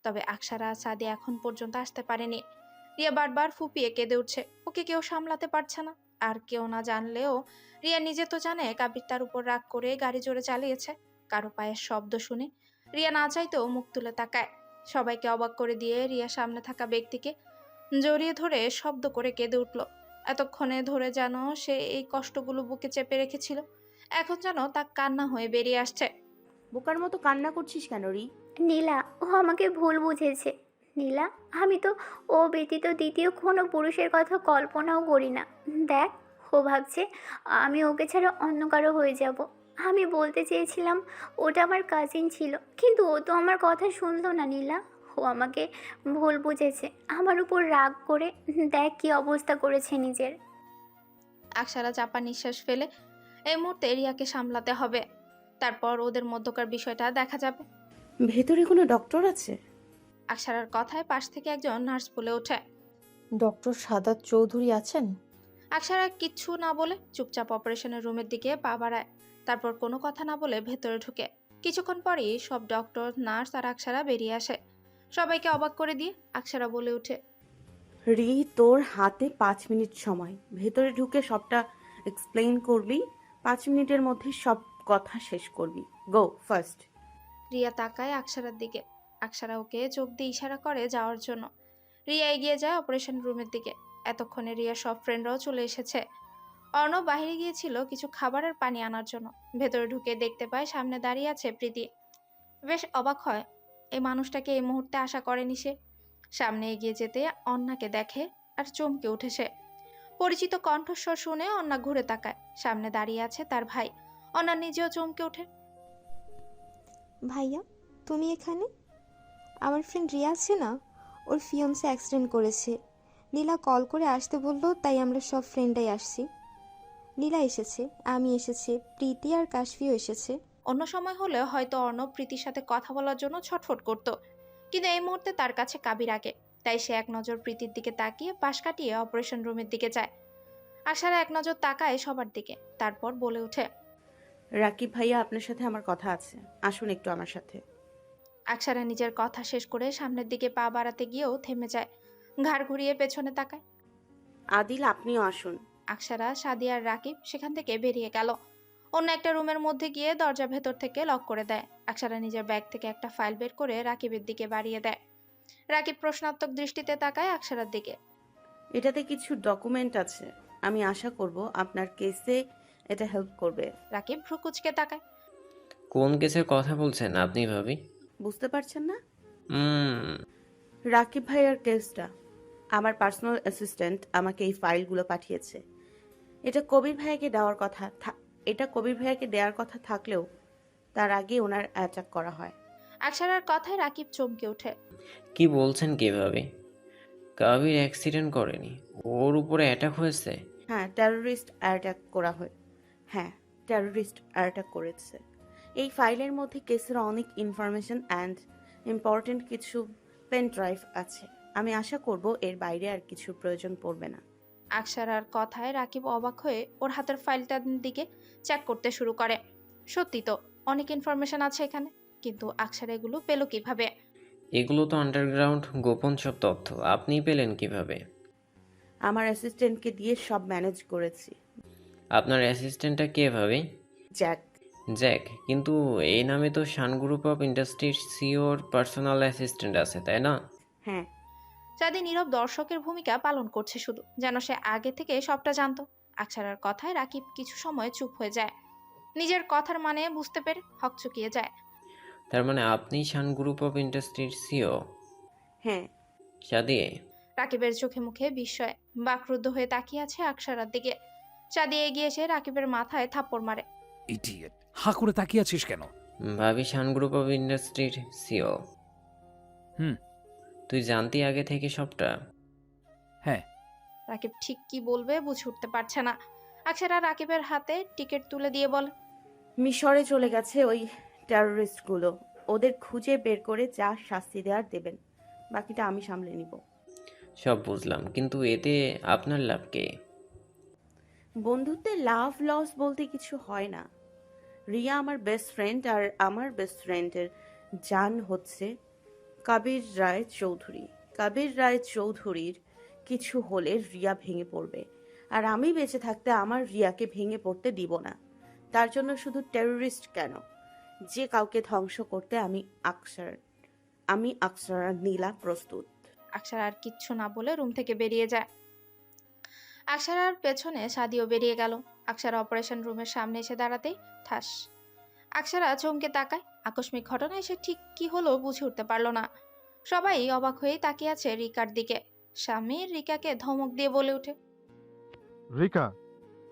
তবে আকসারা সাদি এখন পর্যন্ত আসতে পারেনি। রিয়া বারবার ফুপিয়ে কেঁদে উঠছে। ওকে কেউ সামলাতে পারছে না। আর কেউ না জানলেও রিয়া নিজে তো জানে কাবির তার উপর রাগ করে গাড়ি জোরে চালিয়েছে। কারো পায়ের শব্দ শুনে রিয়া না চাইতেও মুখ তুলে তাকায়। সবাইকে অবাক করে দিয়ে রিয়া সামনে থাকা ব্যক্তিকে জড়িয়ে ধরে শব্দ করে কেঁদে উঠল। এতক্ষণে ধরে যেন সে এই কষ্টগুলো বুকে চেপে রেখেছিল, এখন যেন তা কান্না হয়ে বেরিয়ে আসছে। বোকার মতো কান্না করছিস কেন রি? নীলা, ও আমাকে ভুল বুঝেছে। নীলা, আমি তো ও ব্যতীত দ্বিতীয় কোনো পুরুষের কথা কল্পনাও করি না। দেখ, ও ভাবছে আমি ওকে ছাড়া অন্য কারো হয়ে যাব। আমি বলতে চেয়েছিলাম ওটা আমার কাজিন ছিল, কিন্তু ও তো আমার কথা শুনলো না নীলা। ও আমাকে ভুল বুঝেছে, আমার উপর রাগ করে দেখ কী অবস্থা করেছে নিজের। আকসারা চাপা নিঃশ্বাস ফেলে এই মুহূর্তে রিয়াকে সামলাতে হবে, তারপর ওদের মধ্যকার বিষয়টা দেখা যাবে। ভেতরে কোনো ডক্টর আছে? আকসারার কথায় পাশ থেকে একজন নার্স বলে ওঠে। ডক্টর সাদাত চৌধুরী আছেন? আকসারা কিচ্ছু না বলে চুপচাপ অপারেশনের রুমের দিকে পা বাড়ায়। তারপর কোনো কথা না বলে ভেতরে ঢুকে। কিছুক্ষণ পরেই সব ডক্টর, নার্স আর আকসারা বেরিয়ে আসে। সবাইকে অবাক করে দিয়ে আকসারা বলে ওঠে। রি, তোর হাতে 5 মিনিট সময়। ভেতরে ঢুকে সবটা এক্সপ্লেইন করবি। 5 মিনিটের মধ্যে সব কথা শেষ করবি। গো ফার্স্ট। রিয়া তাকায় আকসারার দিকে। আকসারা ওকে চোখ দিয়ে ইশারা করে যাওয়ার জন্য। রিয়া এগিয়ে যায় অপারেশন রুমের দিকে। এতক্ষণে রিয়া সব ফ্রেন্ডরাও চলে এসেছে। অর্ণব বাইরে গিয়েছিল কিছু খাবার আর পানি আনার জন্য। ভেতরে ঢুকে দেখতে পায় সামনে দাঁড়িয়ে আছে প্রীতি। বেশ অবাক হয়, এই মানুষটাকে এই মুহূর্তে আশা করেনি সে। সামনে এগিয়ে যেতে অন্নাকে দেখে আর চমকে উঠেছে। পরিচিত কণ্ঠস্বর শুনে অন্না ঘুরে তাকায়। সামনে দাঁড়িয়ে আছে তার ভাই। অন্না নিজেও চমকে ওঠে। ভাইয়া, তুমি এখানে? আমার ফ্রেন্ড রিয়া আছে না, ওর ফিয়ন্সে অ্যাক্সিডেন্ট করেছে। নীলা কল করে আসতে বললো, তাই আমরা সব ফ্রেন্ডাই আসছি। নীলা এসেছে, আমি এসেছি, প্রীতি আর কাশফিও এসেছে। অন্য সময় হলে হয়তো অর্ণব প্রীতির সাথে কথা বলার জন্য ছটফট করত, কিন্তু এই মুহূর্তে তার কাছে কাবির আগে। তাই সে এক নজর প্রীতির দিকে তাকিয়ে পাশ কাটিয়ে অপারেশন রুমের দিকে যায়। আশারা এক নজর তাকায় সবার দিকে, তারপর বলে ওঠে। রাকিব ভাইয়া, আপনার সাথে আমার কথা আছে, আসুন একটু আমার সাথে। আকসারা নিজের কথা শেষ করে সামনের দিকে পা বাড়াতে গিয়েও থেমে যায়। ঘাড় ঘুরিয়ে পেছনে তাকায়। আদিল, আপনিও আসুন। আকসারা, সাদিয়া আর রাকিব সেখান থেকে বেরিয়ে গেল। অন্য একটা রুমের মধ্যে গিয়ে দরজা ভেতর থেকে লক করে দেয়। আকসারা নিজের ব্যাগ থেকে একটা ফাইল বের করে রাকিবের দিকে বাড়িয়ে দেয়। রাকিব প্রশ্নাত্মক দৃষ্টিতে তাকায় আকসারার দিকে। এটাতে কিছু ডকুমেন্ট আছে, আমি আশা করব আপনার কেসে এটা হেল্প করবে। রাকিব ভ্রু কুচকে তাকায়। কোন কেসের কথা বলছেন আপনি ভাবি? বুঝতে পারছেন না? হুম। রাকিব ভাইয়ার কেসটা। আমার পার্সোনাল অ্যাসিস্ট্যান্ট আমাকে এই ফাইলগুলো পাঠিয়েছে। এটা কবির ভাইয়াকে দেওয়ার কথা থাকলেও তার আগে ওনার অ্যাটাক করা হয়। আকসারার কথায় রাকিব চমকে ওঠে। কি বলছেন কিভাবে? কাবির অ্যাক্সিডেন্ট করেনি, ওর উপরে অ্যাটাক হয়েছে? হ্যাঁ, টেররিস্ট অ্যাটাক করেছে। এই ফাইলের মধ্যে কেসের অনেক ইনফরমেশন অ্যান্ড ইম্পর্টেন্ট কিছু পেন ড্রাইভ আছে। আমি আশা করব এর বাইরে আর কিছু প্রয়োজন পড়বে না। আকসারার কথায় রাকিব অবাক হয়ে ওর হাতের ফাইলটার দিকে চেক করতে শুরু করে। সত্যি তো অনেক ইনফরমেশন আছে এখানে, কিন্তু আকসারা এগুলো পেল কিভাবে? এগুলো তো আন্ডারগ্রাউন্ড গোপন সব তথ্য, আপনি পেলেন কিভাবে? আমার অ্যাসিস্ট্যান্টকে দিয়ে সব ম্যানেজ করেছি। আপনার অ্যাসিস্ট্যান্টটা কে ভাবি? জ্যাক। জ্যাক? কিন্তু এই নামে তো শান গ্রুপ অফ ইন্ডাস্ট্রির সিওর পার্সোনাল অ্যাসিস্ট্যান্ট আছে, তাই না? হ্যাঁ। চাঁদি নীরব দর্শকের ভূমিকা পালন করছে, শুধু যেন সে আগে থেকে সবটা জানতো। আকসারার কথায় রাকিব কিছু সময় চুপ হয়ে যায়। নিজের কথার মানে বুঝতে পেরে হকচকিয়ে যায়। তার মানে আপনি শান গ্রুপ অফ ইন্ডাস্ট্রির সিও? হ্যাঁ। সাদিয়ে? রাকিবের চোখে মুখে বিস্ময়। বাকরুদ্ধ হয়ে তাকিয়ে আছে আকসারার দিকে। চাঁদি এগিয়ে এসে রাকিবের মাথায় থাপ্পড় মারে। ইডিয়েট, হাঁ করে তাকিয়ে আছিস কেন? ভাবি শান গ্রুপ অফ ইন্ডাস্ট্রির সিও? হুম। তুই জানতি আগে থেকে সবটা? হ্যাঁ। রাকিব ঠিক কি বলবে বুঝে উঠতে পারছে না। আকসারা রাকিবের হাতে টিকিট তুলে দিয়ে বলে। মিশরে চলে গেছে ওই টেররিস্টগুলো। ওদের খুঁজে বের করে যা শাস্তি দেওয়ার দেবেন, বাকিটা আমি সামলে নিব। সব বুঝলাম, কিন্তু এতে আপনার লাভ কে? বন্ধুত্বে লাভ লস বলতে কিছু হয় না। রিয়া আমার বেস্ট ফ্রেন্ড, আর আমার বেস্ট ফ্রেন্ডের জান হচ্ছে কবির রায় চৌধুরী। কবির রায় চৌধুরীর কিছু হলে রিয়া ভেঙে পড়বে, আর আমি বেঁচে থাকতে আমার রিয়াকে ভেঙে পড়তে দিব না। তার জন্য শুধু টেররিস্ট কেন, যে কাউকে ধ্বংস করতে আমি আকসার নীলা প্রস্তুত। আকসারা আর কিচ্ছু না বলে রুম থেকে বেরিয়ে যায়। আকসারার পেছনে সাদিও বেরিয়ে গেল। আকসারা অপারেশন রুমের সামনে এসে দাঁড়াতেই ঠাস। আকসারা চমকে তাকায়। আকস্মিক ঘটনায় সে ঠিক কি হলো বুঝে উঠতে পারল না। সবাই অবাক হয়েই তাকিয়ে আছে রিকার দিকে। স্বামী রিকাকে ধমক দিয়ে বলে ওঠে, রিকা,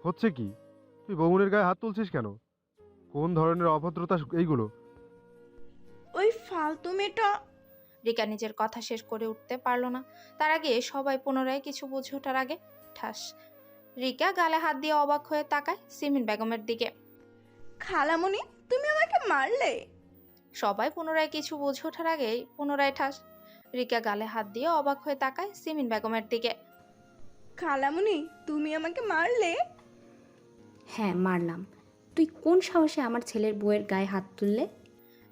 হচ্ছে কি? তুই বৌমনের গায়ে হাত তুলছিস কেন? কোন ধরনের অভদ্রতা এইগুলো? ওই ফালতু মেয়েটা। রিকা নিজের কথা শেষ করে উঠতে পারল না। তার আগে সবাই পুনরায় কিছু বুঝে ওঠার আগে ঠাস। রিকা গালে হাত দিয়ে অবাক হয়ে তাকায় সিমিন বেগমের দিকে। খালামণি, তুমি আমাকে মারলে? সবাই পুনরায় কিছু বুঝে ওঠার আগেই পুনরায় ঠাস। রিকা গালে হাত দিয়ে অবাক হয়ে তাকায় সিমিন বেগমের দিকে। খালামণি, তুমি আমাকে মারলে? হ্যাঁ, মারলাম। তুই কোন সাহসে আমার ছেলের বউয়ের গায়ে হাত তুললে?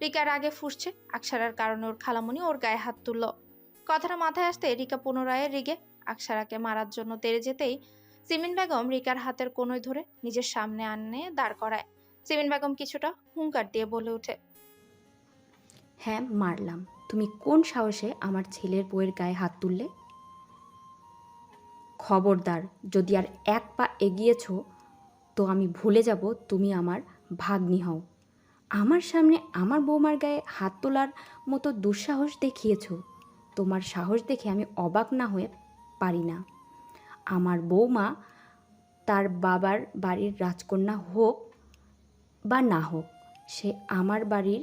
রিকার আগে ফুসছে। আকসারার কারণে ওর খালামণি ওর গায়ে হাত তুলল। কথাটা মাথায় আসতে রিকা পুনরায় রেগে আকসারাকে মারার জন্য তেড়ে যেতেই সিমিন বেগম রিকার হাতের কোনোই ধরে নিজের সামনে আনে দাঁড় করায়। সিমিন বেগম কিছুটা হুঙ্কার দিয়ে বলে ওঠে, হ্যাঁ, মারলাম। তুমি কোন সাহসে আমার ছেলের বউয়ের গায়ে হাত তুললে? খবরদার, যদি আর এক পা এগিয়েছ তো আমি ভুলে যাব তুমি আমার ভাগ্নি হও। আমার সামনে আমার বৌমার গায়ে হাত তোলার মতো দুঃসাহস দেখিয়েছ। তোমার সাহস দেখে আমি অবাক না হয়ে পারি না। আমার বৌমা তার বাবার বাড়ির রাজকন্যা হোক বা না হোক, সে আমার বাড়ির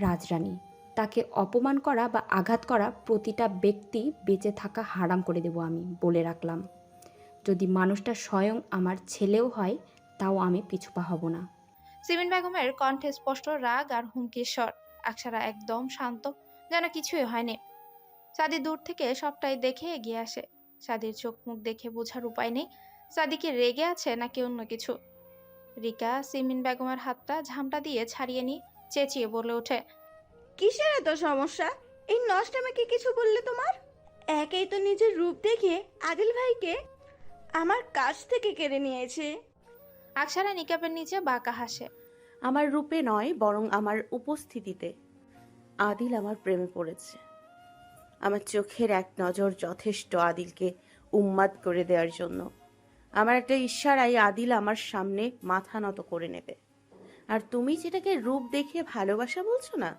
রাজরানী। তাকে অপমান করা বা আঘাত করা প্রতিটা ব্যক্তি বেঁচে থাকা হারাম করে দেব। আমি বলে রাখলাম, যদি মানুষটা স্বয়ং আমার ছেলেও হয় তাও আমি পিছুপা হব না। সিমিন বেগমের কণ্ঠে স্পষ্ট রাগ আর হুমকির স্বর। আকসারা একদম শান্ত, যেন কিছুই হয়নি। সাদি দূর থেকে সবটাই দেখে এগিয়ে আসে। সাদির চোখ মুখ দেখে বোঝার উপায় নেই সাদি কি রেগে আছে নাকি অন্য কিছু। রিকা সিমিন বেগমের হাতটা ঝামটা দিয়ে ছাড়িয়ে নিয়ে চেঁচিয়ে বলে ওঠে, কিসের এত সমস্যা? এই নষ্টামিকে কিছু বললে তোমার? একেই তো নিজের রূপ দেখে আদিল ভাইকে আমার কাছ থেকে কেড়ে নিয়েছে। আকসারা নিকাবের নিচে বাঁকা হাসে। আমার রূপে নয়, বরং আমার উপস্থিতিতে আদিল আমার প্রেমে পড়েছে। আমার চোখের এক নজর যথেষ্ট আদিলকে উন্মাদ করে দেওয়ার জন্য। আমার একটা ইশারায় আদিল আমার সামনে মাথা নত করে নেবে। আর তুমি যেটাকে রূপ দেখে ভালোবাসা বলছো না,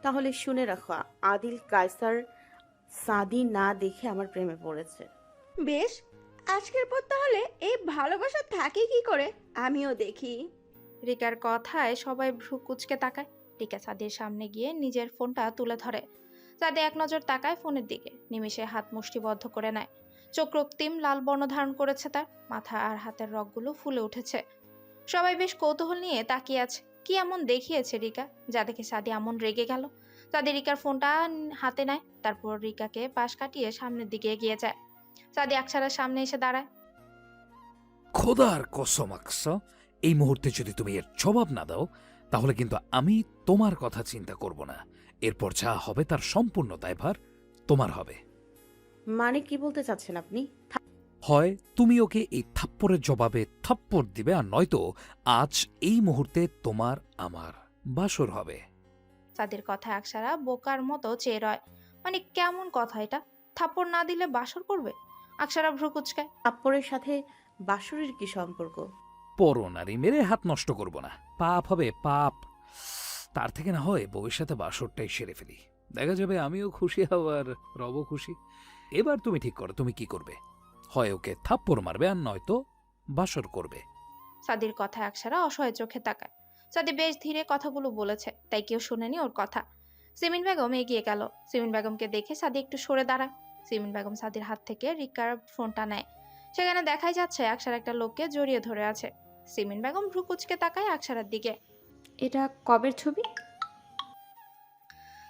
তাহলে শুনে রাখো, আদিল কায়সার সাদি না দেখে আমার প্রেমে পড়েছে। বেশ, আজকের পর তাহলে এই ভালোবাসা থাকে কি করে আমিও দেখি। রিকার কথায় সবাই ভ্রু কুচকে তাকায়। রিকা সাদির সামনে গিয়ে নিজের ফোনটা তুলে ধরে। সাদি এক নজর তাকায় ফোনের দিকে, নিমেষে হাত মুষ্টিবদ্ধ করে নেয়। চোখ রক্তিম লাল বর্ণ ধারণ করেছে তার, মাথা আর হাতের রগগুলো ফুলে উঠেছে। সবাই বেশ কৌতূহল নিয়ে তাকিয়ে আছে। কি এমন দেখিয়েছে রিকা যা দেখে সাদি এমন রেগে গেল? সাদি রিকার ফোনটা হাতে নেয়, তারপর রিকাকে পাশ কাটিয়ে সামনের দিকে এগিয়ে যায়। সাদি আকসারার সামনে এসে দাঁড়ায়। খোদার কসম আকসা, এই মুহূর্তে যদি তুমি এর জবাব না দাও তাহলে কিন্তু আমি তোমার কথা চিন্তা করব না। এরপর যা হবে তার সম্পূর্ণ দায়ভার তোমার হবে। মানে কি বলতে চাচ্ছেন আপনি? হয় তুমি ওকে এই থাপ্পড়ের জবাবে থাপ্পড় দিবে, আর নয়তো আজ এই মুহূর্তে তোমার আমার বাসর হবে। সাদির কথা আকসারা বোকার মতো চেয়ে রয়। মানে কেমন কথা এটা? থাপ্পড় না দিলে বাসর করবে? আকসারা ভ্রু কুচকায়। থাপ্পড়ের সাথে বাসুরের কি সম্পর্ক? পরনারী মেরে হাত নষ্ট করব না, পাপ হবে পাপ। তার থেকে না হয় বউয়ের সাথে বাসরটাই সেরে ফেলি, দেখা যাবে আমিও খুশি হব আর রব খুশি। এবার তুমি ঠিক করো তুমি কি করবে, হয় ওকে থাপ্পড় মারবে আর নয়তো বাসর করবে। সাদির কথা আকসারা অসহায় চোখে তাকায়। সাদি বেশ ধীরে কথাগুলো বলেছে, তাই কেউ শোনেনি ওর কথা। সিমিন বেগম এগিয়ে গেল। সিমিন বেগমকে দেখে সাদি একটু সরে দাঁড়ায়। সিমিন বেগম সাদির হাত থেকে রিকার ফোনটা নেয়। সেখানে দেখাই যাচ্ছে আকসার একটা লোককে জড়িয়ে ধরে আছে। সিমিন বেগম ভ্রু কুচকে তাকায় আকসারার দিকে। এটা কবের ছবি?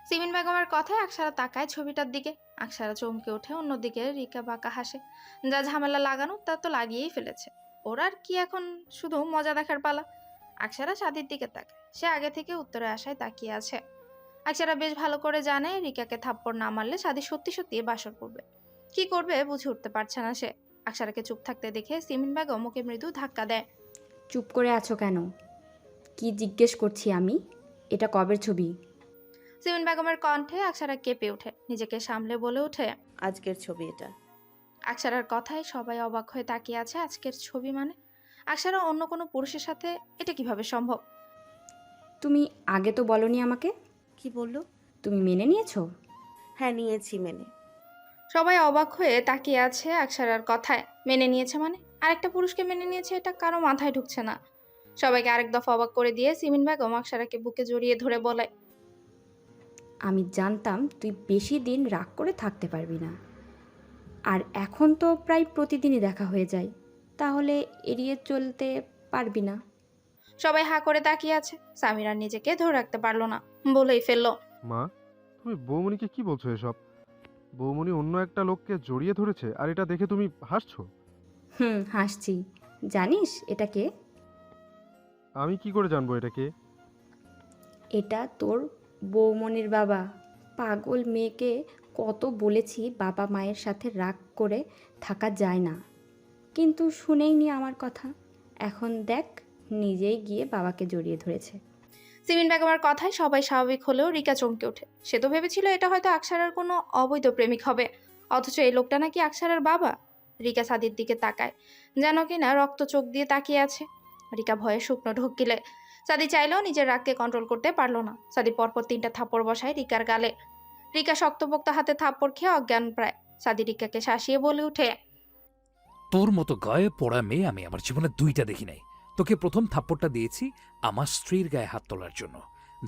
সিমিন বেগমের কথায় আকসারা তাকায় ছবিটার দিকে। আকসারা চমকে ওঠে, অন্যদিকে রিকা বাঁকা হাসে। যা ঝামেলা লাগানো তা তো লাগিয়েই ফেলেছে। ওর আর কি, এখন শুধু মজা দেখার পালা। আকসারা সাদির দিকে তাকায়। সে আগে থেকে উত্তরে আশায় তাকিয়ে আছে। আকসারা বেশ ভালো করে জানে রিকাকে থাপ্পড় না মারলে সাদি সত্যি সত্যি বাসর করবে। কি করবে বুঝে উঠতে পারছে না সে। আকসারাকে চুপ থাকতে দেখে সিমিন বেগম ওকে মৃদু ধাক্কা দেয়। চুপ করে আছো কেন? কি জিজ্ঞেস করছি আমি? এটা কবের ছবি? সিমিন বেগমের কণ্ঠে আকসারা কেঁপে ওঠে, নিজেকে সামলে বলে ওঠে। আজকের ছবি এটা। আকসারার কথায় সবাই অবাক হয়ে তাকিয়ে আছে। আজকের ছবি মানে? আকসারা অন্য কোনো পুরুষের সাথে, এটা কিভাবে সম্ভব? তুমি আগে তো বলনি আমাকে। কি বললো? তুমি মেনে নিয়েছো? হ্যাঁ, নিয়েছি মেনে। সবাই অবাক হয়ে তাকিয়ে আছে আকসারার কথায়। মেনে নিয়েছে মানে? আরেকটা পুরুষকে মেনে নিয়েছে, এটা কারো মাথায় ঢুকছে না। সবাইকে আরেক দফা অবাক করে দিয়ে সিমিন বেগম আকসারাকে বুকে জড়িয়ে ধরে বলে, আমি জানতাম তুই বেশি দিন রাগ করে থাকতে পারবি না। আর এখন তো প্রায় প্রতিদিনই দেখা হয়ে যায়, তাহলে এড়িয়ে চলতে পারবি না। সবাই হা করে তাকিয়ে আছে। সামিরা নিজেকে ধরে রাখতে পারলো না, বলেই ফেললো, মা, তুমি বৌমনিকে কি বলছো এসব? বৌমনি অন্য একটা লোককে জড়িয়ে ধরেছে আর এটা দেখে তুমি হাসছো? হাসছি। জানিস এটা কে? আমি কি করে জানবো এটা কে? এটা তোর বৌমনির বাবা। পাগল মেয়েকে কত বলেছি বাবা মায়ের সাথে রাগ করে থাকা যায় না, কিন্তু শুনেইনি আমার কথা। এখন দেখ, নিজেই গিয়ে বাবাকে জড়িয়ে ধরেছে। সিমিন বেগমের কথায় সবাই স্বাভাবিক হলেও রিকা চমকে ওঠে। সে তো ভেবেছিল এটা হয়তো আকসারার কোনো অবৈধ প্রেমিক হবে, অথচ এই লোকটা নাকি আকসারার বাবা। রিকা সাদির দিকে তাকায়, যেন কিনা রক্ত চোখ দিয়ে তাকিয়ে আছে। রিকা ভয়ে শুকনো ঢোক গিলে। সাদি চাইলেও নিজের রাগকে কন্ট্রোল করতে পারলো না। সাদি পরপর 3টা থাপ্পড় বসায় রিকার গালে। রিকা শক্তপোক্ত হাতে থাপ্পড় খেয়ে অজ্ঞান প্রায়। সাদি রিকাকে শাসিয়ে বলে উঠে, তোর মতো গায়ে পোড়া মেয়ে আমি আমার জীবনে 2টা দেখি নাই। তোকে প্রথম থাপ্পড়টা দিয়েছি আমার স্ত্রীর গায়ে হাত তোলার জন্য,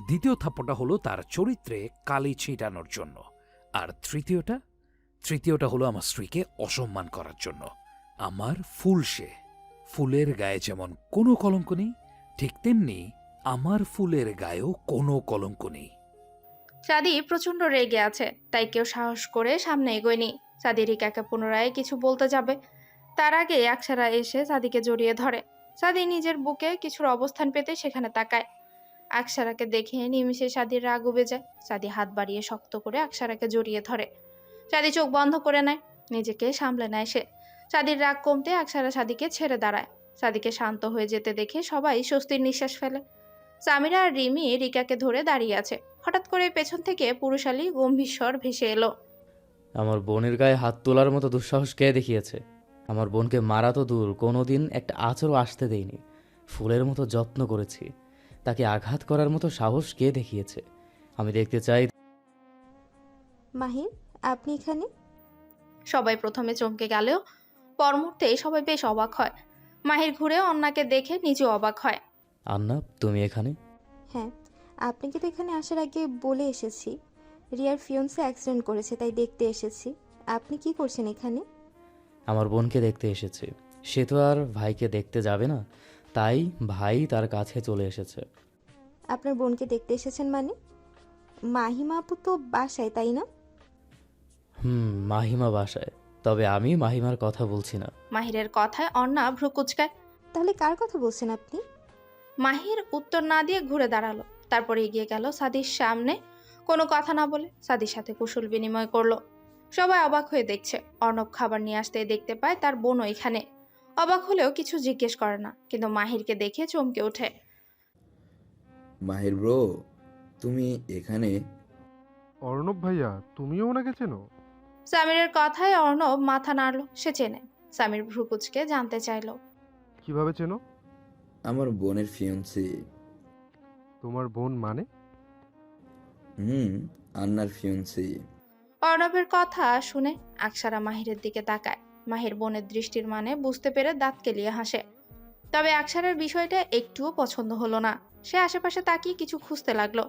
দ্বিতীয় থাপ্পড়টা হলো তার চরিত্রে কালি ছিটানোর জন্য, আর তৃতীয়টা হলো আমার স্ত্রীকে অসম্মান করার জন্য। আমার ফুল সে, ফুলের গায়ে যেমন কোনো কলঙ্ক নেই, ঠিক তেমনি আমার ফুলের গায়েও কোনো কলঙ্ক নেই। সাদি প্রচন্ড রেগে আছে, তাই কেউ সাহস করে সামনে এগোয়নি। সাদি রিকাকে পুনরায় কিছু বলতে যাবে, তার আগে আকসারা এসে সাদিকে জড়িয়ে ধরে। সাদি নিজের বুকে কিছুর অবস্থান পেতে সেখানে তাকায়। আকসারাকে দেখে নিমিষে সাদির রাগ উবে যায়। সাদি হাত বাড়িয়ে শক্ত করে আকসারাকে জড়িয়ে ধরে। সাদি চোখ বন্ধ করে নেয়, নিজেকে সামলে নেয় সে। সাদির রাগ কমতে আকসারা সাদিকে ছেড়ে দাঁড়ায়। সাদিকে শান্ত হয়ে যেতে দেখে সবাই স্বস্তির নিঃশ্বাস ফেলে। সামিরা আর রিমি রিকাকে ধরে দাঁড়িয়ে আছে। হঠাৎ করে পেছন থেকে পুরুষালী গম্ভীর স্বর ভেসে এলো, আমার বোনের গায়ে হাত তোলার মতো দুঃসাহস কে দেখিয়েছে? আমার বোনকে মারা তো দূর, কোনোদিন একটা আঁচড়ও আসতে দেয়নি। ফুলের মতো যত্ন করেছি, তাকে আঘাত করার মতো সাহস কে দেখিয়েছে? আমি দেখতে চাই। মাহির, আপনি এখানে? সবাই প্রথমে চমকে গেলেও পর মুহূর্তে সবাই বেশ অবাক হয়। মাহির ঘুরে অন্নাকে দেখে নিজে অবাক হয়। আন্না, তুমি এখানে? হ্যাঁ, আপনাকে তো এখানে আসার আগে বলে এসেছি রিয়ার ফিয়ন্সে অ্যাক্সিডেন্ট করেছে, তাই দেখতে এসেছি। আপনি কি করছেন এখানে? আমার বোনকে দেখতে এসেছে। সে তো আর ভাইকে দেখতে যাবে না, তাই ভাই তার কাছে চলে এসেছে। আপনার বোনকে দেখতে এসেছেন মানে? মাহিমা আপু তো বাসায়, তাই না? মাহিমা বাসায়, তবে আমি মাহিমার কথা বলছি না। মাহিরের কথায় অন্না ভ্রু কুচকায়। তাহলে কার কথা বলছেন আপনি? মাহির উত্তর না দিয়ে ঘুরে দাঁড়ালো, তারপরে এগিয়ে গেল সাদির সামনে। কোনো কথা না বলে সাদির সাথে কুশল বিনিময় করলো। সবাই অবাক হয়ে দেখছে। অর্ণব খাবার নিয়ে আসতে দেখতে পায় তার বোনও এখানে। অবাক হলেও কিছু জিজ্ঞেস করে না, কিন্তু মাহিরকে দেখে চমকে ওঠে। মাহির ব্রো, তুমি এখানে? অর্ণব ভাইয়া, তুমিও ওনাকে চেনো? সামিরের কথায় অর্ণব মাথা নাড়লো, সে চেনে। সামির ভ্রু কুচকে জানতে চাইলো, কিভাবে চেনো? আমার বোনের ফিয়ন্সি। তোমার বোন মানে? আন্নার ফিয়ন্সি। অর্ণবের কথা শুনে আকসারা মাহিরের দিকে তাকায়। মাহির বোনের দৃষ্টির মানে বুঝতে পেরে দাঁত কেলিয়ে হাসে। তবে আকসারের বিষয়টা একটুও পছন্দ হলো না। সে আশেপাশে তাকিয়ে কিছু খুঁজতে লাগলো।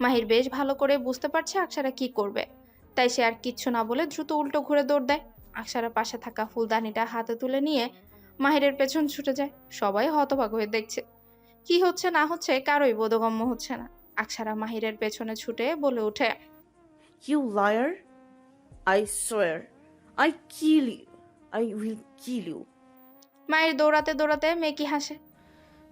মাহির বেশ ভালো করে বুঝতে পারছে আকসারা কি করবে, তাই সে আর কিচ্ছু না বলে দ্রুত উল্টো ঘুরে দৌড় দেয়। আকসারা পাশে থাকা ফুলদানিটা হাতে তুলে নিয়ে মাহিরের পেছন ছুটে যায়। সবাই হতবাক হয়ে দেখছে, কি হচ্ছে না হচ্ছে কারোই বোধগম্য হচ্ছে না। আকসারা মাহিরের পেছনে ছুটে বলে ওঠে, You liar! I swear, I kill you. I will kill you. মাহির দৌড়াতে দৌড়াতে মেকি হাসে।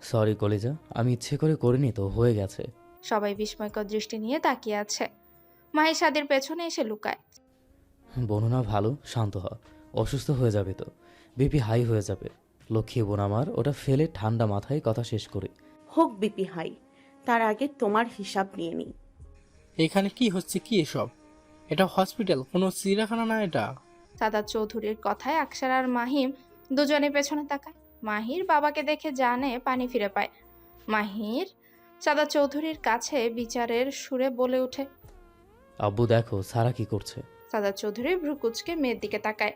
সরি কলিজা, আমি ইচ্ছে করে করিনি, তো হয়ে গেছে। সবাই বিস্ময়কর দৃষ্টি নিয়ে তাকিয়ে আছে। মাহির সাদির পেছনে এসে লুকায়। বর্ণনা ভালো, শান্ত হ। অসুস্থ হয়ে যাবে তো, বিপি হাই হয়ে যাবে। লক্ষ্মী বোন আমার, ওটা ফেলে ঠান্ডা মাথায় কথা শেষ করি। হোক বিপি হাই, তার আগে তোমার হিসাব নিয়ে নিই। এখানে কি হচ্ছে কি এসব? এটা হসপিটাল, কোনো চিড়িয়াখানা না এটা। সাদাত চৌধুরীর কথায় আকসার আর মাহিম দুজনে পেছনে তাকায়। মাহির বাবাকে দেখে জানে পানি ফিরে পায়। মাহির সাদাত চৌধুরীর কাছে বিচারের সুরে বলে ওঠে। আব্বু দেখো সারা কি করছে। সাদাত চৌধুরী ভ্রুকুচকে মেয়ের দিকে তাকায়।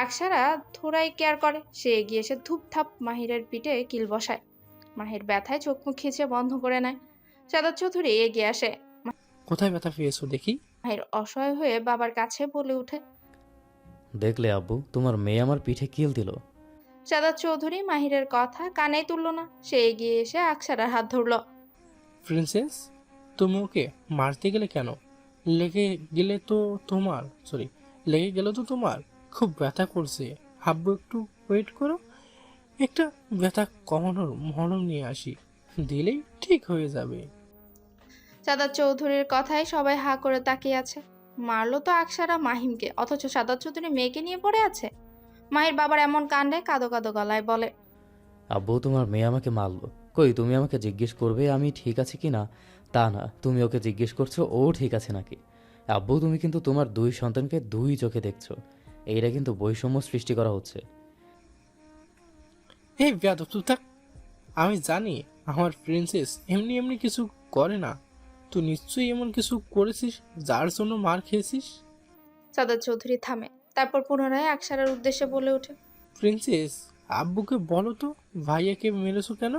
আকসারা থোড়াই কেয়ার করে। সে এগিয়ে এসে ধূপধাপ মাহিরের পিঠে কিল বসায়। মাহির ব্যথায় চোখ মুখ খিচে বন্ধ করে নেয়। সাদাত চৌধুরী এগিয়ে আসে। কোথায় ব্যথা পেয়েছো দেখি? মাহির অসহায় হয়ে বাবার কাছে বলে ওঠে। দেখলে আব্বু, তোমার মেয়ে আমার পিঠে কিল দিল। সাদাত চৌধুরী মাহিরের কথা কানেই তুলল না। সে এগিয়ে এসে আকসারার হাত ধরল। প্রিন্সেস, তুমি ওকে মারতে গেলে কেন? লেগে গেলে তো তোমার লেগে গেল তো তোমার। খুব ব্যথা করছে। আব্বু একটু ওয়েট করো, একটা ব্যথা কমানোর মলম নিয়ে আসি, দিলেই ঠিক হয়ে যাবে। সাদাত চৌধুরীর কথায় সবাই হা করে তাকিয়ে আছে। মারলো তো আকসারা মাহিমকে, অথচ সাদাত চৌধুরী মেয়েকে নিয়ে পড়ে আছে। মাহির বাবার এমন কাণ্ডে কাঁদো কাঁদো গলায় বলে। আব্বু তোমার মেয়ে আমাকে মারলো। কই, তুমি আমাকে জিজ্ঞেস করবে আমি ঠিক আছি কি না? তা না, তুমি ওকে জিজ্ঞেস করছো ও ঠিক আছে নাকি। আব্বু তুমি কিন্তু তোমার দুই সন্তানকে দুই চোখে দেখছো। এইটা কিন্তু বৈষম্য সৃষ্টি করা হচ্ছে। এই বেয়াদব তুই থাক। আমি জানি আমার প্রিন্সেস এমনি এমনি কিছু করে না। তুই নিশ্চয়ই এমন কিছু করেছিস যার জন্য মার খেয়েছিস। সাদাত চৌধুরী থামে, তারপর পুনরায় আকসারার উদ্দেশ্যে বলে ওঠে। প্রিন্সেস, আব্বুকে বলো তো ভাইয়াকে মেরেছো কেন?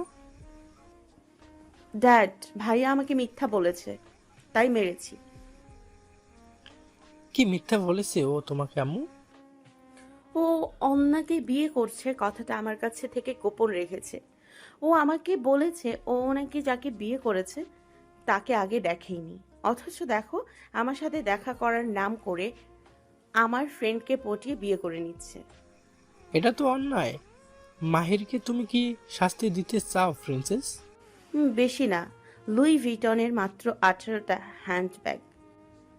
ড্যাড, ভাইয়া আমাকে মিথ্যা বলেছে, তাই মেরেছি। কি মিথ্যা বলেছে ও তোমাকে আম্মু? ও অন্যকে বিয়ে করছে, কথাটা আমার কাছে থেকে গোপন রেখেছে। ও আমাকে বলেছে ও নাকি যাকে বিয়ে করেছে তাকে আগে দেখেইনি, অথচ দেখো আমার সাথে দেখা করার নাম করে আমার ফ্রেন্ডকে পটিয়ে বিয়ে করে নিচ্ছে। এটা তো অন্যায়। মাহিরকে তুমি কি শাস্তি দিতে চাও প্রিন্সেস? বেশি না, লুই ভিটনের মাত্র 18টা হ্যান্ডব্যাগ,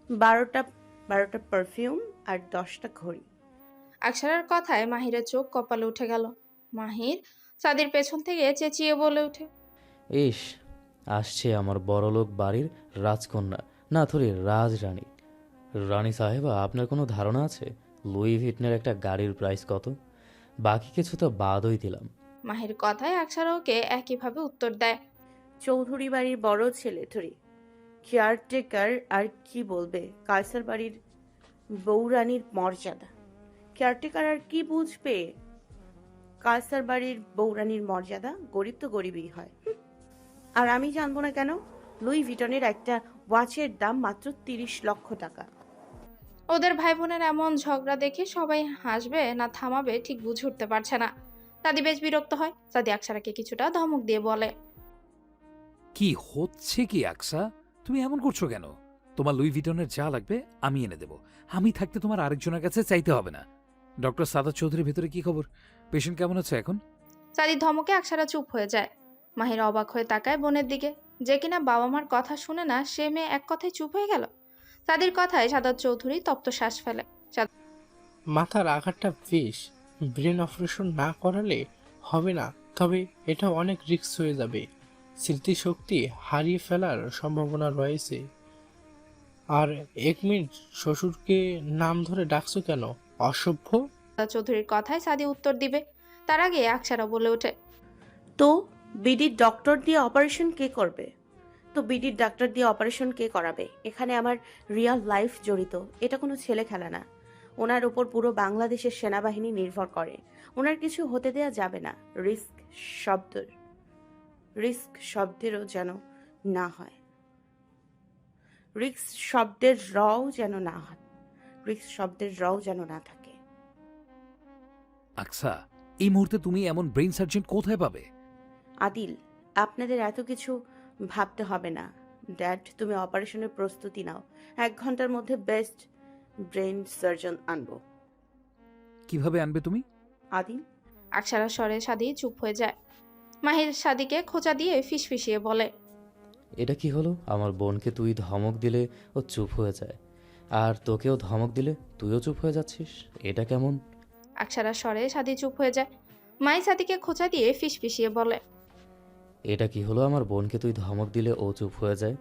12টা পারফিউম আর 10টা ঘড়ি। আকসারার কথায় মাহিরের চোখ কপালে উঠে গেল। মাহির সাদির পেছন থেকে চেঁচিয়ে বলে ওঠে। ইস, আসছে আমার বড়লোক বাড়ির রাজকন্যা, না থরি রাজরানী। রানী সাহেবা, আপনার কোনো ধারণা আছে লুই ভিটনের একটা গাড়ির প্রাইস কত? বাকি কিছু তো বাদই দিলাম। মাহির কথায় আকসারা ওকে একইভাবে উত্তর দেয়। চৌধুরী বাড়ির বড় ছেলে ধরি, কেয়ারটেকার, আর কি বলবে, কায়সার বাড়ির বৌরানীর মর্যাদা। কেয়ারটেকার আর কি বুঝবে কায়সার বাড়ির বৌরানীর মর্যাদা? গরিব তো গরিবই হয়। আর আমি জানবো না কেন? লুই ভিটনের একটা ওয়াচের দাম মাত্র 30 লক্ষ টাকা। ওদের ভাই বোনের এমন ঝগড়া দেখে সবাই হাসবে না থামাবে ঠিক বুঝে উঠতে পারছে না। সাদি বেশ বিরক্ত হয়। সাদি আকসারাকে কিছুটা ধমক দিয়ে বলে। কি হচ্ছে কি আকসা, তুমি এমন করছো কেন? তোমার লুই ভিটনের যা লাগবে আমি এনে দেব। আমি থাকতে তোমার আরেকজনের কাছে চাইতে হবে না। ডক্টর সাদাত চৌধুরীর ভেতরে কি খবর? পেশেন্ট কেমন আছে এখন? সাদির ধমকে আকসারা চুপ হয়ে যায়। মাহির অবাক হয়ে তাকায় বোনের দিকে, যে কিনা বাবা মার কথা শুনে না সে মেয়ে এক কথায় চুপ হয়ে গেল। সাদির কথায় সাদাত চৌধুরী তপ্ত শ্বাস ফেলে। মাথার আঘাতটা বেশ, ব্রেন অপারেশন না করালে হবে না, তবে এটা অনেক রিস্ক হয়ে যাবে। স্মৃতিশক্তি হারিয়ে ফেলার সম্ভাবনা রয়েছে। আর 1 মিনিট, শ্বশুরকে নাম ধরে ডাকছো কেন? অসভ্য। সাদাত চৌধুরীর কথায় সাদি উত্তর দিবে, তার আগে আকসারা বলে ওঠে। তো বিডির ডক্টর দিয়ে অপারেশন কে করবে? তো বিডির ডাক্তার দিয়ে অপারেশন কে করাবে? এখানে আমার রিয়েল লাইফ জড়িত, এটা কোনো ছেলে খেলা না। ওনার উপর পুরো বাংলাদেশের সেনাবাহিনী নির্ভর করে। ওনার কিছু হতে দেয়া যাবে না। রিস্ক শব্দেরও যেন না হয়, রিস্ক শব্দের রও যেন না হয়, রিস্ক শব্দের রও যেন না থাকে। আকসা, এই মুহূর্তে তুমি এমন ব্রেইন সার্জন কোথায় পাবে? আদিল, আপনাদের এত কিছু ভাবতে হবে না। ড্যাড, তুমি অপারেশনের প্রস্তুতি নাও। 1 ঘন্টার মধ্যে বেস্ট ব্রেন সার্জন আনবো। কিভাবে আনবে তুমি? আদিল। আকসারা স্বরে সাদি চুপ হয়ে যায়। মাহির সাদিকে খোঁচা দিয়ে ফিসফিসিয়ে বলে। এটা কি হলো? আমার বোনকে তুই ধমক দিলে ও চুপ হয়ে যায়, আর তোকেও ধমক দিলে তুইও চুপ হয়ে যাচ্ছিস। এটা কেমন? আকসারার স্বরে সাদি চুপ হয়ে যায়। মাই সাদিকে খোঁচা দিয়ে ফিসফিসিয়ে বলে, এটা কি হলো? আমার বোনকে তুই ধমক দিলে ও চুপ হয়ে যায়,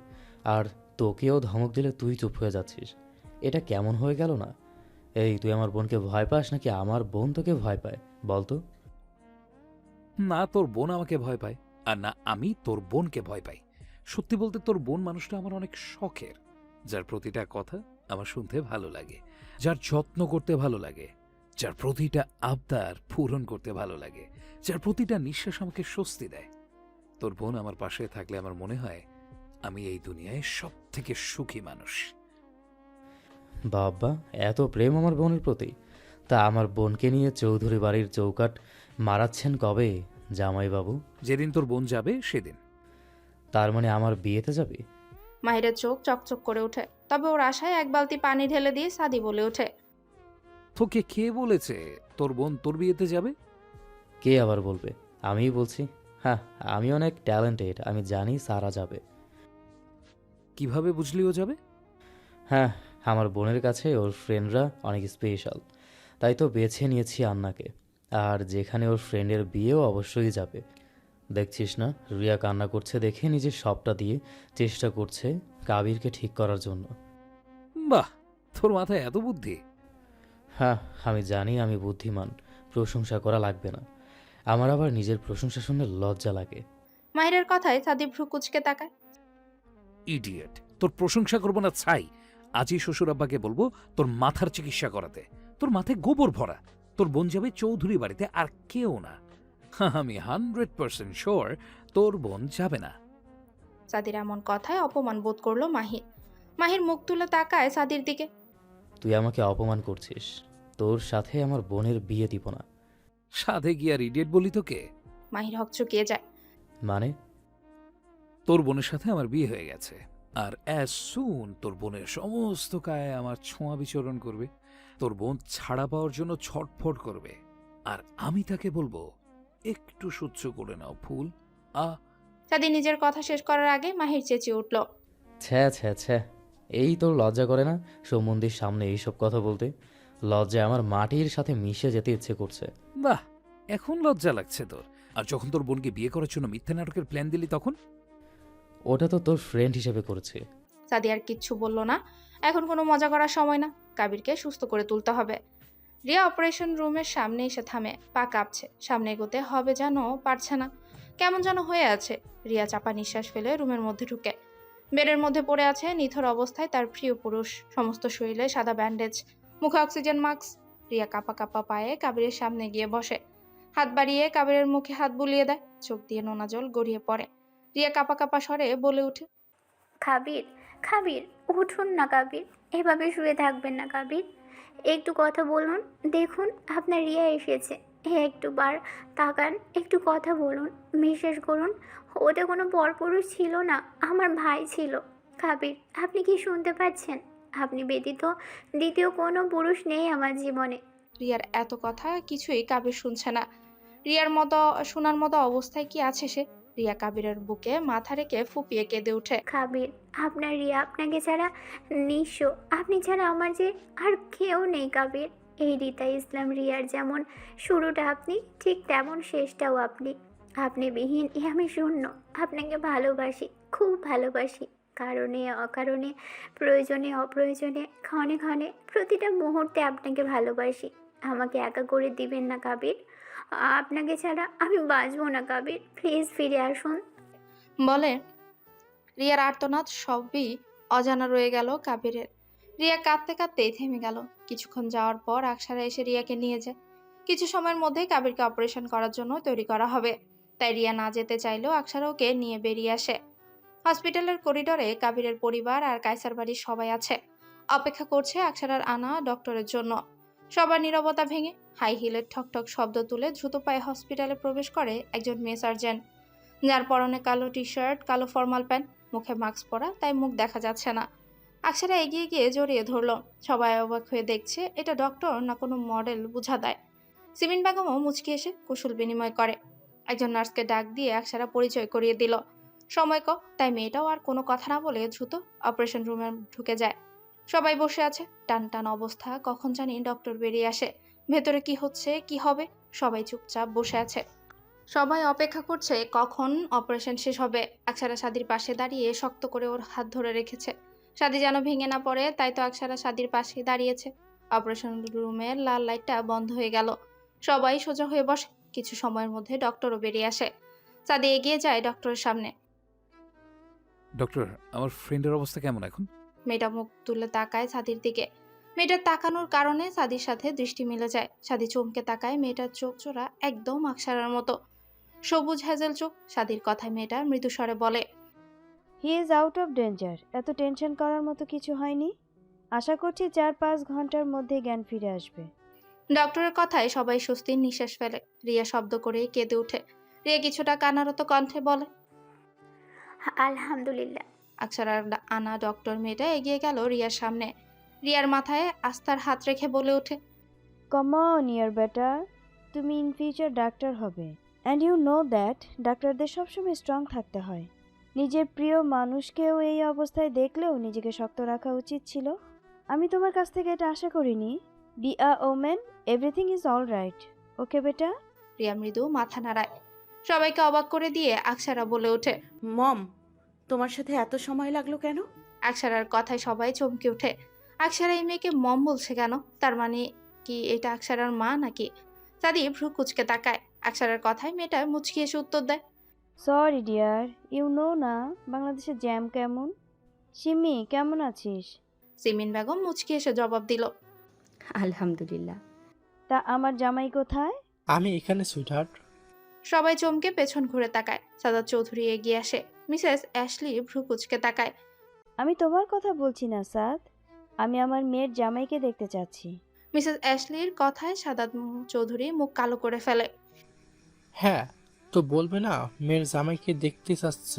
আর তোকেও ধমক দিলে তুই চুপ হয়ে যাচ্ছিস। এটা কেমন হয়ে গেল না? এই, তুই আমার বোনকে ভয় পাস নাকি আমার বোন তোকে ভয় পায় বল তো? না তোর বোন আমাকে ভয় পায়, আর না আমি তোর বোনকে ভয় পাই। সত্যি বলতে তোর বোন মানুষটা আমার অনেক শখের, যার প্রতিটা কথা আমার শুনতে ভালো লাগে, যার যত্ন করতে ভালো লাগে, যার প্রতিটা আবদার পূরণ করতে ভালো লাগে, যার প্রতিটা নিঃশ্বাস আমাকে স্বস্তি দেয়। তোর বোন আমার পাশে থাকলে আমার মনে হয় আমি এই দুনিয়ায় সব থেকে সুখী মানুষ। বাবা, এত প্রেম আমার বোনের প্রতি! তা আমার বোনকে নিয়ে চৌধুরী বাড়ির চৌকাট মারাচ্ছেন কবে জামাইবাবু? যেদিন তোর বোন যাবে সেদিন। তার মানে আমার বিয়েতে যাবি? মাহিরের চোখ চকচক করে ওঠে। তবে ওর আশায় এক বালতি পানি ঢেলে দিয়ে সাদি বলে ওঠে, তোকে কে বলেছে তোর বোন তোর বিয়েতে যাবে? কে আবার বলবে? আমিই বলছি। হ্যাঁ, আমি অনেক ট্যালেন্টেড, আমি জানি সারা যাবে। কিভাবে বুঝলি ও যাবে? হ্যাঁ, আমার বোনের কাছে ওর ফ্রেন্ডরা অনেক স্পেশাল, তাই তো বেছে নিয়েছি আন্নাকে। আর যেখানে ওর ফ্রেন্ডের বিয়েও অবশ্যই যাবে। দেখছিস না, রিয়া কান্না করছে দেখে নিজের সবটা দিয়ে চেষ্টা করছে কাবিরকে ঠিক করার জন্য। বাহ, তোর মাথায় এত বুদ্ধি! হ্যাঁ, আমি জানি আমি বুদ্ধিমান, প্রশংসা করা লাগবে না। আমার আবার নিজের প্রশংসা শুনলে লজ্জা লাগে। মাহিরের কথায় সাদি ভ্রু কুচকে তাকায়। ইডিয়েট! তোর প্রশংসা করবো না ছাই, আজই শ্বশুর আব্বাকে বলবো তোর মাথার চিকিৎসা করাতে। তোর মাথায় গোবর ভরা। তোর বোন যাবে চৌধুরী বাড়িতে, আর কেউ না। আমি 100% শিওর তোর বোন যাবে না। সাদির এমন কথায় অপমান বোধ করলো মাহির। মাহির মুখ তুলে তাকায় সাদির দিকে। তুই আমাকে অপমান করছিস। তোর সাথে আমার বোনের বিয়ে দিব না। সাধে গিয়ার ইডিয়েট বলি তোকে? মাহির হকচকিয়ে যায়। মানে? তোর বোনের সাথে আমার বিয়ে হয়ে গেছে, আর অ্যাজ সুন তোর বোনের সমস্ত গায়ে আমার ছোঁয়া বিচরণ করবে। তোর বোন ছাড়া পাওয়ার জন্য ছটফট করবে, আর আমি তাকে বলবো একটু সহ্য করে নাও ফুল। সাদি নিজের কথা শেষ করার আগে মাহির চেঁচিয়ে উঠল, ছ্যা ছ্যা ছ্যা! এই তোর লজ্জা করে না সৌমন্দির সামনে এইসব কথা বলতে? লজ্জায় আমার মাটির সাথে মিশে যেতে ইচ্ছে করছে। বাহ, এখন লজ্জা লাগছে তোর? আর যখন তোর বোনকে বিয়ে করার জন্য মিথ্যা নাটকের প্ল্যান দিলি তখন? ওটা তো তোর ফ্রেন্ড হিসেবে করেছে। সাদি আর কিচ্ছু বলল না। এখন কোনো মজা করার সময় না, কাবিরকে সুস্থ করে তুলতে হবে। রিয়া অপারেশন রুমের সামনে এসে থামে, পা কাঁপছে, সামনে এগোতে হবে যেন পারছে না, কেমন যেন হয়ে আছে। রিয়া চাপা নিঃশ্বাস ফেলে রুমের মধ্যে ঢুকে। বেডের মধ্যে পড়ে আছে নিথর অবস্থায় তার প্রিয় পুরুষ, সমস্ত শরীরে সাদা ব্যান্ডেজ, মুখে অক্সিজেন মাস্ক। রিয়া কাপা কাপা পায়ে কাবিরের সামনে গিয়ে বসে, হাত বাড়িয়ে কাবিরের মুখে হাত বুলিয়ে দেয়, চোখ দিয়ে নোনা জল গড়িয়ে পড়ে। রিয়া কাপা কাপা স্বরে বলে ওঠে, কাবির, কাবির, উঠুন না কাবির, এভাবে শুয়ে থাকবেন না কাবির, একটু কথা বলুন। দেখুন আপনার রিয়া এসেছে, একটু বার তাকান, একটু কথা বলুন। বিশ্বাস করুন, ওতে কোনো পরপুরুষ ছিল না, আমার ভাই ছিল। কাবির, আপনি কি শুনতে পাচ্ছেন? আপনি ব্যতীত দ্বিতীয় কোনো পুরুষ নেই আমার জীবনে। রিয়ার এত কথা কিছুই কাবির শুনছে না। রিয়ার মতো শোনার মতো অবস্থায় কি আছে সে? রিয়া কাবিরের বুকে মাথা রেখে ফুপিয়ে কেঁদে ওঠে। কাবির, আপনার রিয়া আপনাকে ছাড়া নিঃস্ব, আপনি ছাড়া আমার যে আর কেউ নেই কাবির। এই রীতা ইসলাম রিয়ার যেমন শুরুটা আপনি, ঠিক তেমন শেষটাও আপনি। আপনি বিহীন আমি শূন্য। আপনাকে ভালোবাসি, খুব ভালোবাসি, কারণে অকারণে, প্রয়োজনে অপ্রয়োজনে, ক্ষণে ক্ষণে, প্রতিটা মুহূর্তে আপনাকে ভালোবাসি। আমাকে একা করে দিবেন না কাবির, আপনাকে ছাড়া আমি বাঁচবো না কাবির, প্লিজ ফিরে আসুন। বলে রিয়ার আর্তনাদ সবই অজানা রয়ে গেল কাবিরের। রিয়া কাঁদতে কাঁদতেই থেমে গেল। কিছুক্ষণ যাওয়ার পর আকসারা এসে রিয়াকে নিয়ে যায়। কিছু সময়ের মধ্যেই কাবিরকে অপারেশন করার জন্য তৈরি করা হবে, তাই রিয়া না যেতে চাইলেও আকসারা ওকে নিয়ে বেরিয়ে আসে। হসপিটালের করিডোরে কাবিরের পরিবার আর কায়সার বাড়ির সবাই আছে, অপেক্ষা করছে আকসারার আনা ডক্টরের জন্য। সবার নীরবতা ভেঙে হাই হিলের ঠকঠক শব্দ তুলে দ্রুত পায়ে হসপিটালে প্রবেশ করে একজন মেয়ে সার্জন, যার পরনে কালো টি শার্ট, কালো ফর্মাল প্যান্ট, মুখে মাস্ক পরা, তাই মুখ দেখা যাচ্ছে না। আকসারা এগিয়ে গিয়ে জড়িয়ে ধরলো। সবাই অবাক হয়ে দেখছে এটা ডক্টর না কোনো মডেল বোঝা দেয়। সিমিন বেগমও মুচকি এসে কুশল বিনিময় করে। একজন নার্সকে ডাক দিয়ে আকসারা পরিচয় করিয়ে দিল। সময় কম, তাই মেয়েটাও আর কোনো কথা না বলে দ্রুত অপারেশন রুমে ঢুকে যায়। সবাই বসে আছে, টান টান অবস্থা। কখন জানি ডক্টর বেরিয়ে আসে। ভেতরে কি হচ্ছে কি হবে, সবাই চুপচাপ বসে আছে। সবাই অপেক্ষা করছে কখন অপারেশন শেষ হবে। আকসারা সাদির পাশে দাঁড়িয়ে শক্ত করে ওর হাত ধরে রেখেছে। সাদি যেন ভেঙে না পড়ে, তাই তো আকসারা সাদির পাশে দাঁড়িয়েছে। অপারেশন রুমের লাল লাইটটা বন্ধ হয়ে গেল। সবাই সোজা হয়ে বসে। কিছু সময়ের মধ্যে ডক্টরও বেরিয়ে আসে। সাদি এগিয়ে যায় ডক্টরের সামনে। ডক্টর, আমার ফ্রেন্ডের অবস্থা কেমন এখন? মেয়েটা মুখ তুলে তাকায় সাদির দিকে। মেয়েটার তাকানোর কারণে সাদির সাথে দৃষ্টি মিলে যায়। সাদি চমকে তাকায়। মেয়েটার চোখ জোড়া একদম আকসারার মতো, সবুজ হ্যাজেল চোখ। সাদির কথায় মেয়েটা মৃদু স্বরে বলে, he is out of danger. এত টেনশন করার মতো কিছু হয়নি। আশা করছি 4-5 ঘন্টার মধ্যে জ্ঞান ফিরে আসবে। ডক্টরের কথায় সবাই স্বস্তির নিঃশ্বাস ফেলে। রিয়া শব্দ করে কেঁদে ওঠে। রিয়া কিছুটা কান্নারত কণ্ঠে বলে, আলহামদুলিল্লাহ। আকসারার আনা ডক্টর মেয়েটা এগিয়ে গেল রিয়ার সামনে। রিয়ার মাথায় আস্থার হাত রেখে বলে ওঠে, কম অন ইয়ার বেটার, তুমি ইন ফিউচার ডাক্তার হবে। অ্যান্ড ইউ নো দ্যাট ডাক্তারদের সবসময় স্ট্রং থাকতে হয়। নিজের প্রিয় মানুষকেও এই অবস্থায় দেখলেও নিজেকে শক্ত রাখা উচিত ছিল। আমি তোমার কাছ থেকে এটা আশা করিনি। Be a woman, everything is all right. Okay বেটা? রিয়া মৃদু মাথা নাড়ায়। সবাইকে অবাক করে দিয়ে আকসারা বলে ওঠে, মম, তোমার সাথে এত সময় লাগলো কেন? আকসারার কথায় সবাই চমকে ওঠে। আকসারা এই মেয়েকে মম বলছে কেন? তার মানে কি এটা আকসারার মা নাকি? সাদি ভ্রু কুচকে তাকায়। আকসারার কথায় মেয়েটা মুচকি এসে উত্তর দেয়, সরি ডিয়ার, ইউ নো না বাংলাদেশের জ্যাম কেমন। সিমি কেমন আছিস? সিমিন বেগম মুচকি এসে জবাব দিল, আলহামদুলিল্লাহ। তা আমার জামাই কোথায়? আমি এখানে সুইটহার্ট। সবাই চমকে পেছন ঘুরে তাকায়। সাদাত চৌধুরী এগিয়ে আসে। মিসেস অ্যাশলি ভ্রু কুচকে তাকায়। আমি তোমার কথা বলছি না সাদ, আমি আমার মেয়ের জামাইকে দেখতে চাচ্ছি। মিসেস অ্যাশলির কথায় সাদাত চৌধুরী মুখ কালো করে ফেলে। হ্যাঁ, তো বলবে না মেয়ের জামাইকে দেখতে চাচ্ছ?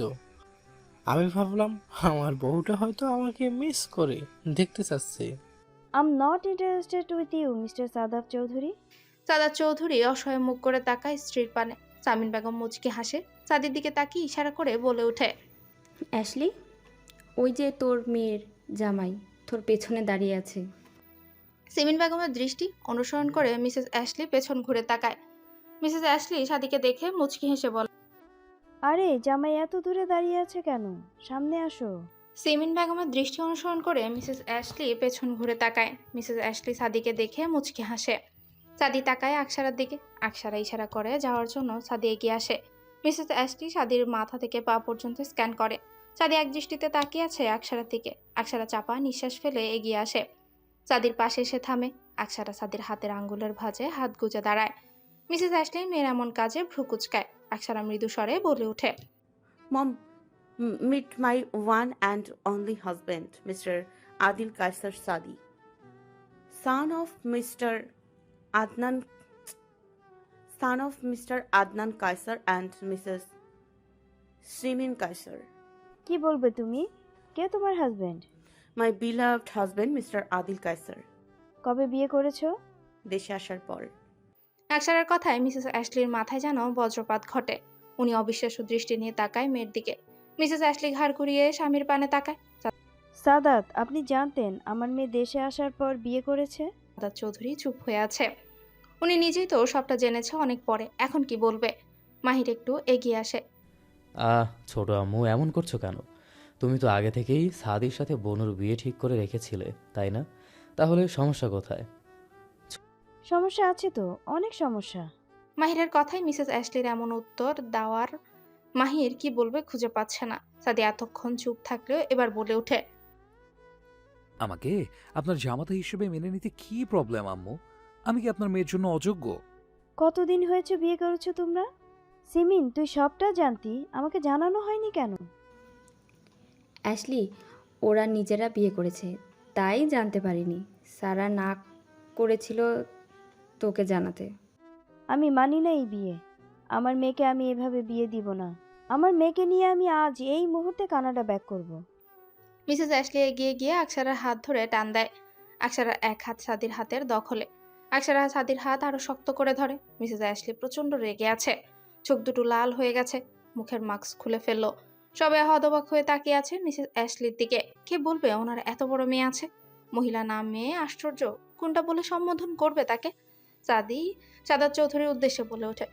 আমি ভাবলাম আমার বউটা হয়তো আমাকে মিস করে দেখতে চাচ্ছে। I am not interested with you mister Shadab Chowdhury. Sadat Chowdhury অসহায় মুখ করে তাকায় স্ত্রীর পানে। সামিন বেগম মুচকি হাসে। সাদির দিকে তাকিয়ে ইশারা করে বলে ওঠে, অ্যাশলি, ওই যে তোর মেয়ের জামাই তোর পেছনে দাঁড়িয়ে আছে। সিমিন বেগমের দৃষ্টি অনুসরণ করে মিসেস অ্যাশলি পেছন ঘুরে তাকায়। মিসেস অ্যাশলি সাদিকে দেখে মুচকি হেসে বলে, আরে জামাই এত দূরে দাঁড়িয়ে আছে কেন? সামনে আসো। সিমিন বেগমের দৃষ্টি অনুসরণ করে মিসেস অ্যাশলি পেছন ঘুরে তাকায়। মিসেস অ্যাশলি সাদিকে দেখে মুচকি হাসে। সাদি তাকায় আকসারার দিকে। আকসারা ইশারা করে যাওয়ার জন্য সাদি এগিয়ে আসে। মিসেস অ্যাশলি সাদির মাথা থেকে পা পর্যন্ত স্ক্যান করে। সাদি এক দৃষ্টিতে তাকিয়ে আছে আকসারার দিকে। আকসারা চাপা নিঃশ্বাস ফেলে এগিয়ে আসে। সাদির পাশে এসে থামে। আকসারা সাদির হাতের আঙ্গুলের ভাঁজে হাত গুজে দাঁড়ায়। মিসেস অ্যাশলি মেয়ের এমন কাজে ভ্রু কুচকায়। আকসারা মৃদু স্বরে বলে ওঠে, মম, meet my one and only husband, Mr. Adil Kaisar Sadi, son of Mr. Adnan Kaisar and Mrs. Shimin Kaisar. কি বলবে তুমি? কে তোমার husband? My beloved husband, Mr. Adil Kaisar. কবে বিয়ে করেছো? দেশে আসার পর। আকসারার কথায় মিসেস অ্যাশলির মাথায় যেন বজ্রপাত ঘটে। উনি অবিশ্বাস্য দৃষ্টি নিয়ে তাকায় মেয়ের দিকে। মিসেস অ্যাশলি ঘাড় ঘুরিয়ে স্বামীর পানে তাকায়। সাদাত, আপনি জানতেন আমার মেয়ে দেশে আসার পর বিয়ে করেছে? সাদাত চৌধুরী চুপ হয়ে আছে। উনি নিজেই তো সবটা জেনেছে অনেক পরে, এখন কি বলবে? মাহির একটু এগিয়ে আসে। ছোট আম্মু এমন করছো কেন? তুমি তো আগে থেকেই সাদির সাথে বনুর বিয়ে ঠিক করে রেখেছিলে, তাই না? তাহলে সমস্যা কোথায়? সমস্যা আছে তো, অনেক সমস্যা। মাহিরের কথায় মিসেস অ্যাশলির এমন উত্তর দেওয়ার মাহির কি বলবে খুঁজে পাচ্ছে না। সাদি এতক্ষণ চুপ থাকলেও এবার বলে ওঠে, আমাকে আপনার জামাতা হিসেবে মেনে নিতে কি প্রবলেম আম্মু? আমি কি আপনার মেয়ের জন্য অযোগ্য? কতদিন হয়েছে বিয়ে করেছো তোমরা? সিমিন, তুই সবটা জানতি, আমাকে জানানো হয়নি কেন? অ্যাশলি, ওরা নিজেরা বিয়ে করেছে, তাই জানতে পারিনি। সারা না করেছিল তোকে জানাতে। আমি মানি না এই বিয়ে। আমার মেয়েকে আমি এভাবে বিয়ে দিব না। আমার মেয়েকে নিয়ে আমি আজ এই মুহূর্তে কানাডা ব্যাক করব। মিসেস অ্যাশলি এগিয়ে গিয়ে আকসারার হাত ধরে টান দেয়। আকসারার এক হাত সাদির হাতের দখলে। আকসারা সাদির হাত আরো শক্ত করে ধরে। মিসেস অ্যাশলি প্রচন্ড রেগে আছে। চোখ দুটো লাল হয়ে গেছে। মুখের মাস্ক খুলে ফেললো। সবাই হতবাক হয়ে তাকিয়ে আছে মিসেস অ্যাশলির দিকে। কে বলবে ওনার এত বড় মেয়ে আছে? মহিলা না মেয়ে? আশ্চর্য! কোনটা বলে সম্বোধন করবে তাকে? সাদাত চৌধুরীর উদ্দেশ্যে বলে ওঠে,